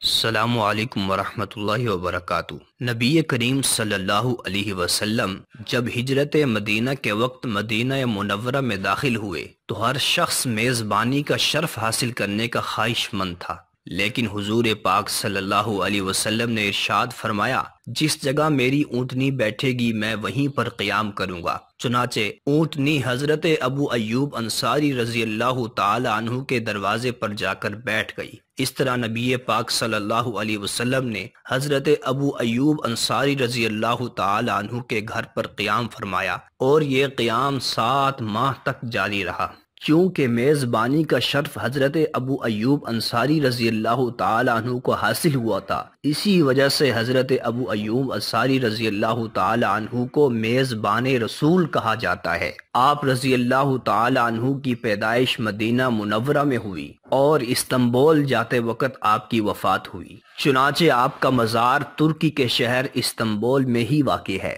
السلام علیکم ورحمۃ اللہ وبرکاتہ۔ نبی کریم صلی اللہ علیہ وسلم جب ہجرت مدینہ کے وقت مدینہ منورہ میں داخل ہوئے تو ہر شخص میزبانی کا شرف حاصل کرنے کا خواہش مند تھا، لیکن حضور پاک صلی اللہ علیہ وسلم نے ارشاد فرمایا، جس جگہ میری اونٹنی بیٹھے گی میں وہیں پر قیام کروں گا۔ چنانچہ اونٹنی حضرت ابو ایوب انصاری رضی اللہ تعالی عنہ کے دروازے پر جا کر بیٹھ گئی۔ اس طرح نبی پاک صلی اللہ علیہ وسلم نے حضرت ابو ایوب انصاری رضی اللہ تعالی عنہ کے گھر پر قیام فرمایا، اور یہ قیام 7 ماہ تک جاری رہا۔ چونکہ میزبانی کا شرف حضرت ابو ایوب انصاری رضی اللہ تعالی عنہ کو حاصل ہوا تھا، اسی وجہ سے حضرت ابو ایوب انصاری رضی اللہ تعالی عنہ کو میزبان رسول کہا جاتا ہے۔ آپ رضی اللہ تعالی عنہ کی پیدائش مدینہ منورہ میں ہوئی اور استنبول جاتے وقت آپ کی وفات ہوئی، چنانچہ آپ کا مزار ترکی کے شہر استنبول میں ہی واقع ہے۔